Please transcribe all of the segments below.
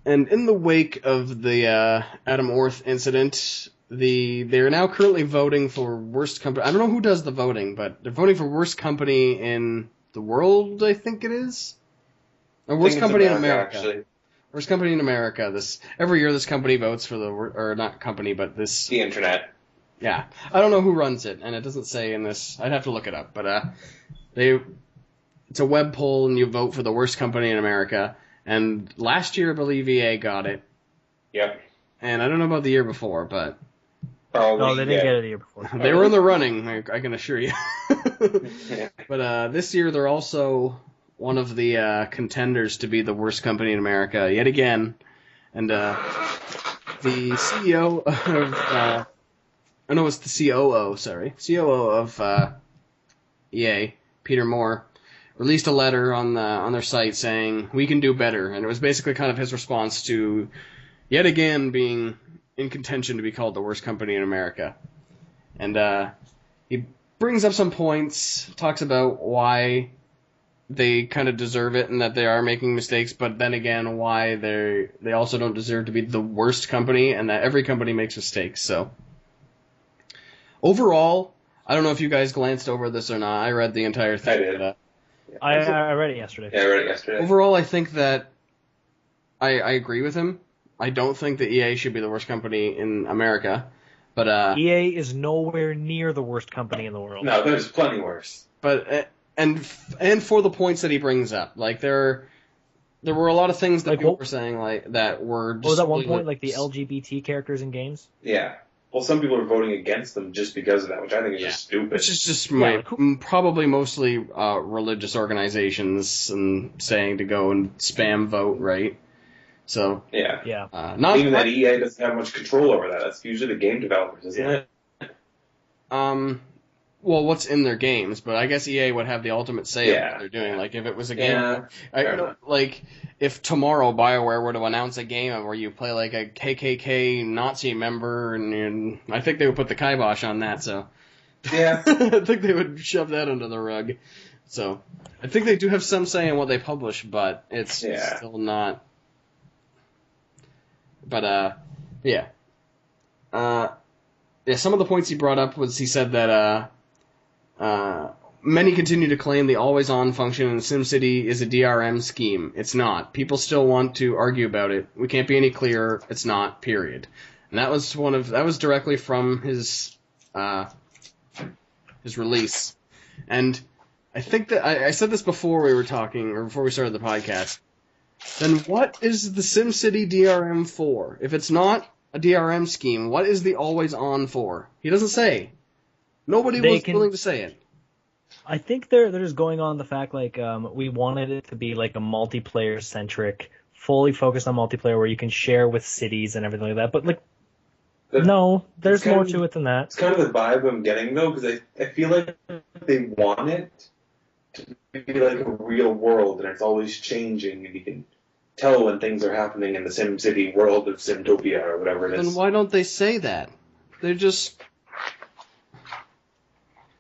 And in the wake of the Adam Orth incident, they're now currently voting for worst company. I don't know who does the voting, but they're voting for worst company in the world, I think it is. Or worst company in America. Actually. Worst company in America. Every year this company votes for or not company, but this... The internet. Yeah. I don't know who runs it, and it doesn't say in this. I'd have to look it up, but it's a web poll, and you vote for the worst company in America. And last year, I believe EA got it. Yep. And I don't know about the year before, but... No, they didn't get it the year before. They were in the running, I can assure you. But this year, they're also one of the contenders to be the worst company in America, yet again. And the CEO of... it's the COO, sorry. COO of EA, Peter Moore, released a letter on their site saying, we can do better. And it was basically kind of his response to, yet again, being in contention to be called the worst company in America. And he brings up some points, talks about why they kind of deserve it and that they are making mistakes, but then again, why they also don't deserve to be the worst company and that every company makes mistakes. So overall, I don't know if you guys glanced over this or not. I read the entire thing. I did. But, I read it yesterday. Yeah, I read it yesterday. Overall, I think that I agree with him. I don't think that EA should be the worst company in America, but EA is nowhere near the worst company in the world. No, there's plenty worse. But and for the points that he brings up, like there were a lot of things that people were saying like that were. What was at one point like the LGBT characters in games? Yeah. Well, some people are voting against them just because of that, which I think is just stupid. Which is just probably mostly religious organizations and saying to go and spam vote, right? So yeah. Not even that EA doesn't have much control over that. That's usually the game developers, isn't it? Well, what's in their games, but I guess EA would have the ultimate say of what they're doing. Like if it was a game, like if tomorrow BioWare were to announce a game where you play like a KKK Nazi member, and I think they would put the kibosh on that. So yeah, I think they would shove that under the rug. So I think they do have some say in what they publish, but it's still not. But some of the points he brought up was he said that many continue to claim the always-on function in SimCity is a DRM scheme. It's not. People still want to argue about it. We can't be any clearer. It's not. Period. And that was directly from his release. And I think that I said this before we were talking, or before we started the podcast. Then what is the SimCity DRM for? If it's not a DRM scheme, what is the always-on for? He doesn't say. Nobody was willing to say it. I think they're just going on the fact like we wanted it to be like a multiplayer-centric, fully focused on multiplayer where you can share with cities and everything like that. But like, no, there's more to it than that. It's kind of the vibe I'm getting though, because I feel like they want it to be like a real world, and it's always changing, and you can tell when things are happening in the SimCity world of Simtopia or whatever it is. Then why don't they say that? They're just...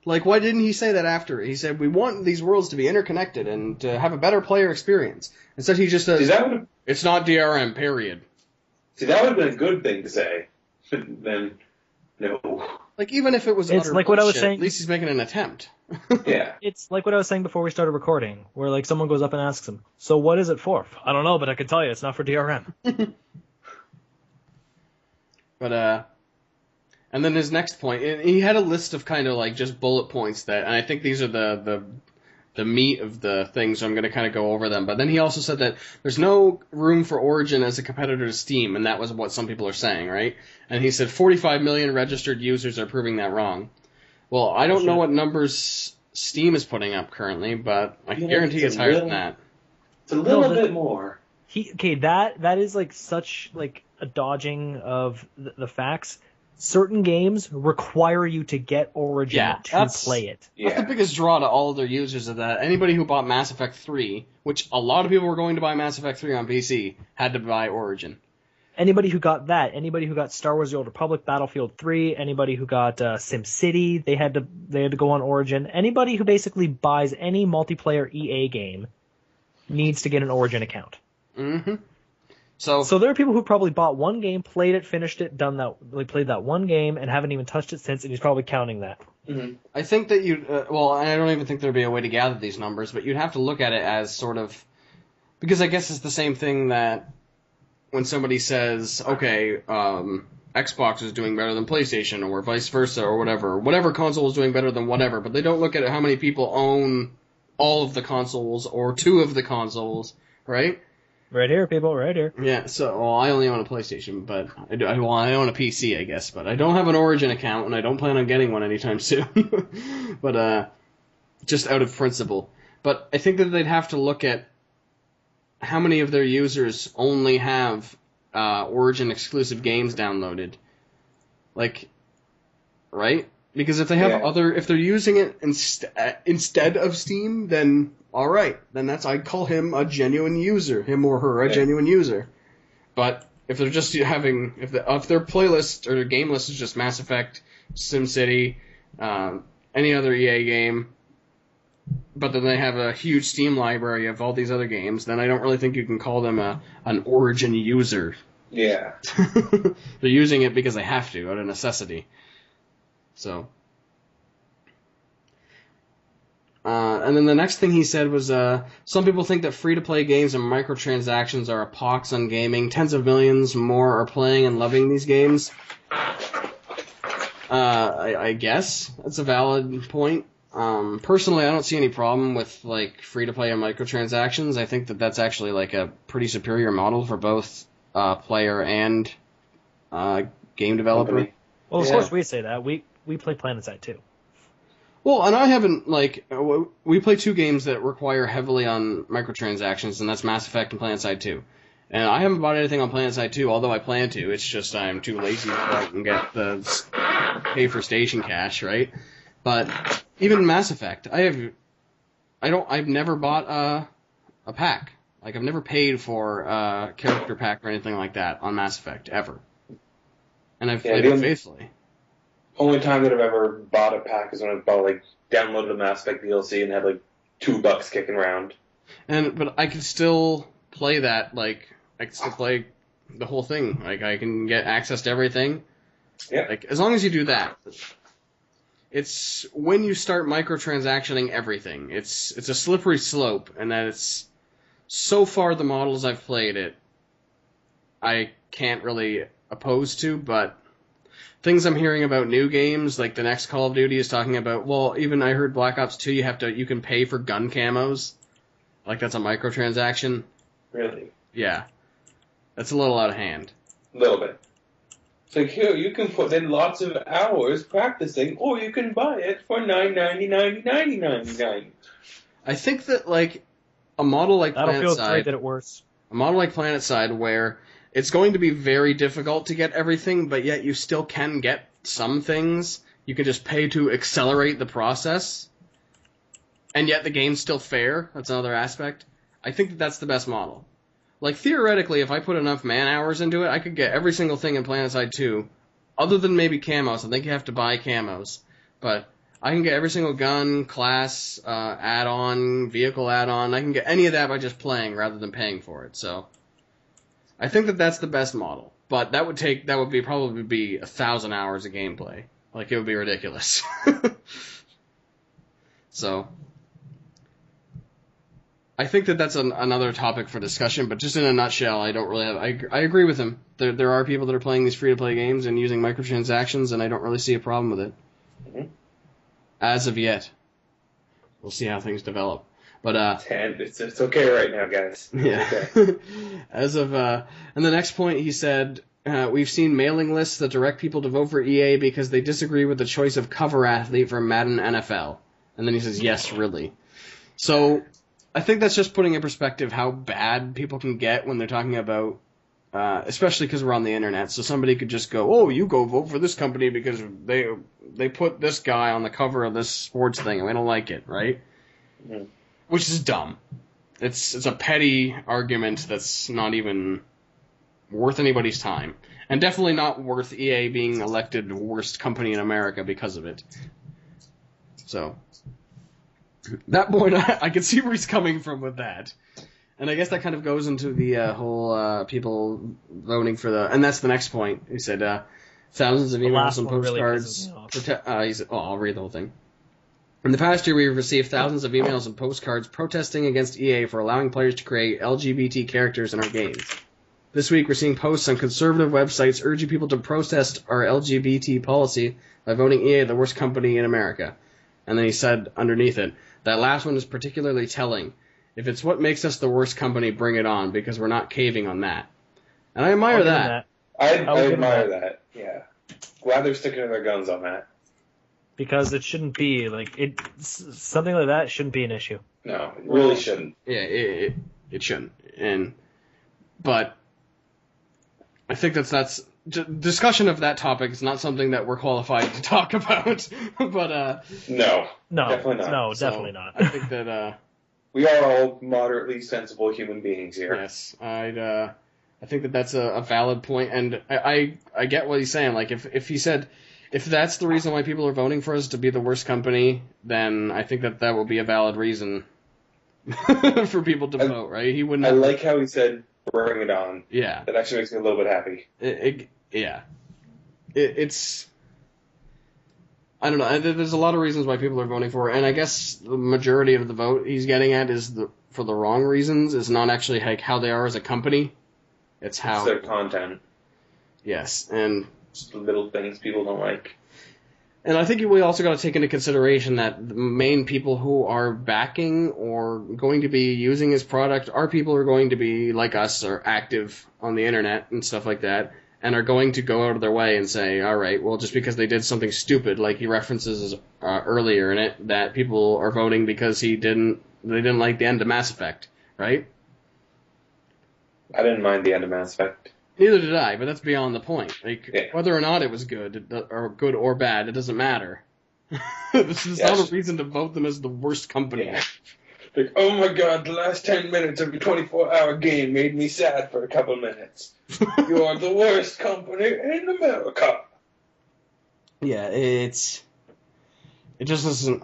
Like, why didn't he say that after? He said, we want these worlds to be interconnected and to have a better player experience. Instead he just says, it's not DRM, period. See, that would have been a good thing to say. But then, no. Like, even if it was it's like bullshit, what I was saying. At least he's making an attempt. Yeah. It's like what I was saying before we started recording, where like someone goes up and asks him, so what is it for? I don't know, but I can tell you it's not for DRM. But, and then his next point, he had a list of kind of like just bullet points that, and I think these are the meat of the thing, so I'm going to kind of go over them. But then he also said that there's no room for Origin as a competitor to Steam, and that was what some people are saying, right? And he said 45 million registered users are proving that wrong. Well, I don't know what numbers Steam is putting up currently, but I can guarantee it's higher than that. It's a little bit more. That is like such like a dodging of the facts. Certain games require you to get Origin to play it. That's the biggest draw to all of their users of that. Anybody who bought Mass Effect 3, which a lot of people were going to buy Mass Effect 3 on PC, had to buy Origin. Anybody who got that, anybody who got Star Wars The Old Republic, Battlefield 3, anybody who got SimCity, they had to go on Origin. Anybody who basically buys any multiplayer EA game needs to get an Origin account. Mm-hmm. So there are people who probably bought one game, played it, finished it, played that one game, and haven't even touched it since, and he's probably counting that. Mm-hmm. I think that I don't even think there'd be a way to gather these numbers, but you'd have to look at it as sort of, because I guess it's the same thing that when somebody says, okay, Xbox is doing better than PlayStation, or vice versa, or whatever console is doing better than whatever, but they don't look at how many people own all of the consoles, or 2 of the consoles, right? Right here, people, right here. Yeah, so, I only own a PlayStation, but I own a PC, I guess, but I don't have an Origin account, and I don't plan on getting one anytime soon. But, just out of principle. But I think that they'd have to look at how many of their users only have, Origin exclusive games downloaded. Like, right? Because if they have if they're using it instead of Steam, then alright. Then I'd call him a genuine user. Him or her, a genuine user. But if they're just having, if their playlist or their game list is just Mass Effect, SimCity, any other EA game, but then they have a huge Steam library of all these other games, then I don't really think you can call them an Origin user. Yeah. They're using it because they have to, out of necessity. So. And then the next thing he said was, some people think that free-to-play games and microtransactions are a pox on gaming. Tens of millions more are playing and loving these games. I guess that's a valid point. Personally, I don't see any problem with like free-to-play and microtransactions. I think that that's actually like a pretty superior model for both player and game developer. Company. Well, of course we say that. We play PlanetSide too. Well, and I haven't, we play 2 games that require heavily on microtransactions, and that's Mass Effect and PlanetSide 2. And I haven't bought anything on PlanetSide 2, although I plan to. It's just I'm too lazy to go out and get pay for station cash, right? But even Mass Effect, I've never bought a pack. Like, I've never paid for a character pack or anything like that on Mass Effect, ever. And I've played it faithfully. Only time that I've ever bought a pack is when I downloaded the Mass Effect DLC and had $2 kicking around. But I can still play that, I can still play the whole thing. I can get access to everything. Yeah. As long as you do that. It's when you start microtransactioning everything. It's a slippery slope, and that it's so far the models I've played it, I can't really oppose to, but things I'm hearing about new games, like the next Call of Duty is talking about, well, even I heard Black Ops 2, you can pay for gun camos. That's a microtransaction. Really? Yeah. That's a little out of hand. A little bit. It's here, you can put in lots of hours practicing, or you can buy it for $9.99. I think that, a model like Battlefield 3 PlanetSide, did it worse. a model like PlanetSide where it's going to be very difficult to get everything, but yet you still can get some things. You can just pay to accelerate the process, and yet the game's still fair. That's another aspect. I think that that's the best model. Theoretically, if I put enough man hours into it, I could get every single thing in PlanetSide 2, other than maybe camos. I think you have to buy camos. But I can get every single gun, class, add-on, vehicle add-on. I can get any of that by just playing rather than paying for it. So I think that that's the best model. But that would probably be 1,000 hours of gameplay. It would be ridiculous. So I think that that's another topic for discussion, but just in a nutshell, I don't really have... I agree with him. There are people that are playing these free-to-play games and using microtransactions, and I don't really see a problem with it. Mm-hmm. As of yet. We'll see how things develop. But, and it's okay right now, guys. Yeah. Okay. As of... and the next point, he said, we've seen mailing lists that direct people to vote for EA because they disagree with the choice of cover athlete for Madden NFL. And then he says, yes, really. So I think that's just putting in perspective how bad people can get when they're talking about, especially because we're on the internet. So somebody could just go, oh, you go vote for this company because they put this guy on the cover of this sports thing and we don't like it, right? Mm-hmm. Which is dumb. It's a petty argument that's not even worth anybody's time. And definitely not worth EA being elected worst company in America because of it. So that point, I can see where he's coming from with that. And I guess that kind of goes into the whole people voting for the... And that's the next point. He said thousands of emails and postcards... I'll read the whole thing. In the past year, we have received thousands of emails and postcards protesting against EA for allowing players to create LGBT characters in our games. This week, we're seeing posts on conservative websites urging people to protest our LGBT policy by voting EA the worst company in America. And then he said underneath it, that last one is particularly telling. If it's what makes us the worst company, bring it on, because we're not caving on that. And I admire that. I admire that, yeah. Glad they're sticking to their guns on that. Because it shouldn't be, something like that shouldn't be an issue. No, it really shouldn't. Yeah, it shouldn't. But I think that's discussion of that topic is not something that we're qualified to talk about. But no, definitely not. No, definitely not. I think that we are all moderately sensible human beings here. Yes, I think that that's a valid point, and I get what he's saying. Like if he said if that's the reason why people are voting for us to be the worst company, then I think that will be a valid reason for people to vote, right? He wouldn't. I like how he said, "Bring it on." Yeah, that actually makes me a little bit happy. It's. I don't know. There's a lot of reasons why people are voting for it, and I guess the majority of the vote he's getting at is for the wrong reasons. It's not actually like how they are as a company. It's how their content. Yes, and just the little things people don't like. And I think we also got to take into consideration that the main people who are backing or going to be using his product are people who are going to be, like us, are active on the internet and stuff like that, and are going to go out of their way and say, all right, well, just because they did something stupid, like he references earlier in it, that people are voting because they didn't like the end of Mass Effect, right? I didn't mind the end of Mass Effect. Neither did I, but that's beyond the point. Whether or not it was good or bad, it doesn't matter. This is not a reason to vote them as the worst company. Yeah. Like, oh my god, the last 10 minutes of your 24-hour game made me sad for a couple minutes. You are the worst company in America. Yeah, it just isn't.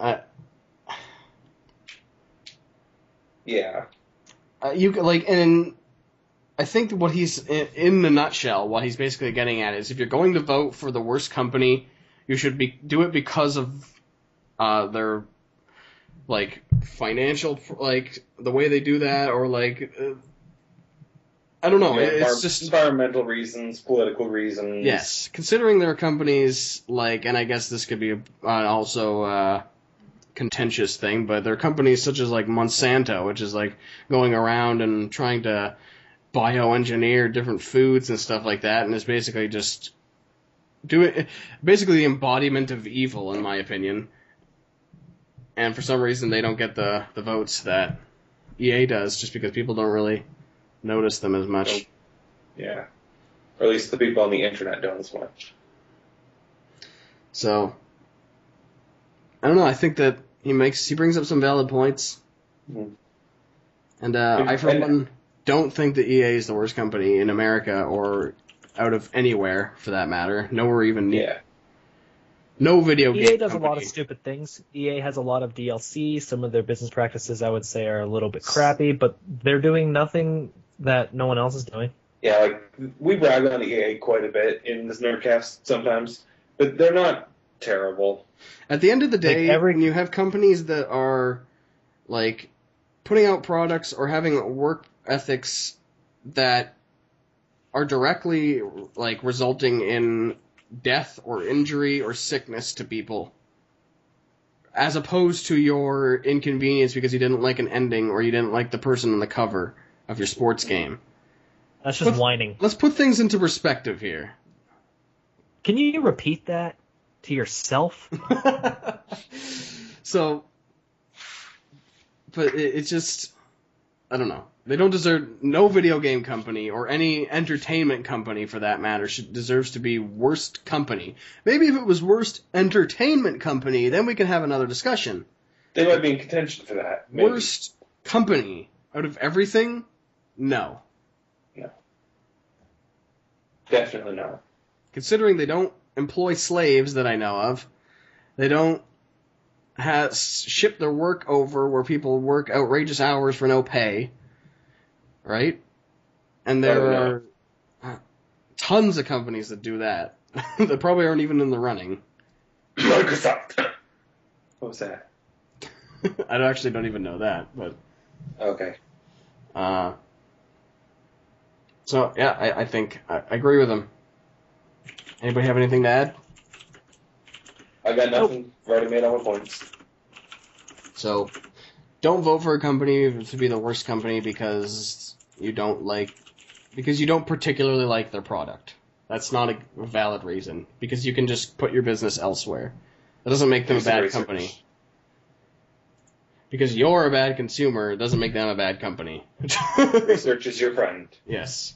Yeah. And I think what he's, in the nutshell, what he's basically getting at is if you're going to vote for the worst company, you should do it because of their, financial, the way they do that, or, I don't know. It's just environmental reasons, political reasons. Yes. Considering there are companies, and I guess this could be also a contentious thing, but there are companies such as, Monsanto, which is, going around and trying to bioengineer different foods and stuff like that, and is basically just basically the embodiment of evil, in my opinion. And for some reason, they don't get the votes that EA does, just because people don't really notice them as much. Yeah, or at least the people on the internet don't as much. So, I don't know. I think that he brings up some valid points, and I for one don't think that EA is the worst company in America or out of anywhere, for that matter. Nowhere even near. No video game EA does company. a lot of stupid things. EA has a lot of DLC. Some of their business practices, I would say, are a little bit crappy, but they're doing nothing that no one else is doing. Yeah, we brag on EA quite a bit in this NERDcast sometimes, but they're not terrible. At the end of the day, when you have companies that are, putting out products or having work ethics that are directly resulting in death or injury or sickness to people, as opposed to your inconvenience because you didn't like an ending or you didn't like the person on the cover of your sports game. That's just whining. Let's put things into perspective here. Can you repeat that to yourself? So, but it's just, I don't know. They don't deserve, no video game company or any entertainment company for that matter deserves to be worst company. Maybe if it was worst entertainment company, then we can have another discussion. They might be in contention for that. Maybe. Worst company out of everything? No. No. Definitely not. Considering they don't employ slaves that I know of, they don't ship their work over where people work outrageous hours for no pay. right? And there are tons of companies that do that that probably aren't even in the running. Microsoft. What was that? I actually don't even know that, but Okay. so yeah, I think I agree with him. Anybody have anything to add? I got nothing. I've already made all my points. So don't vote for a company to be the worst company because you don't particularly like their product. That's not a valid reason, because you can just put your business elsewhere. That doesn't make them a bad company. Because you're a bad consumer, it doesn't make them a bad company. Research is your friend. Yes.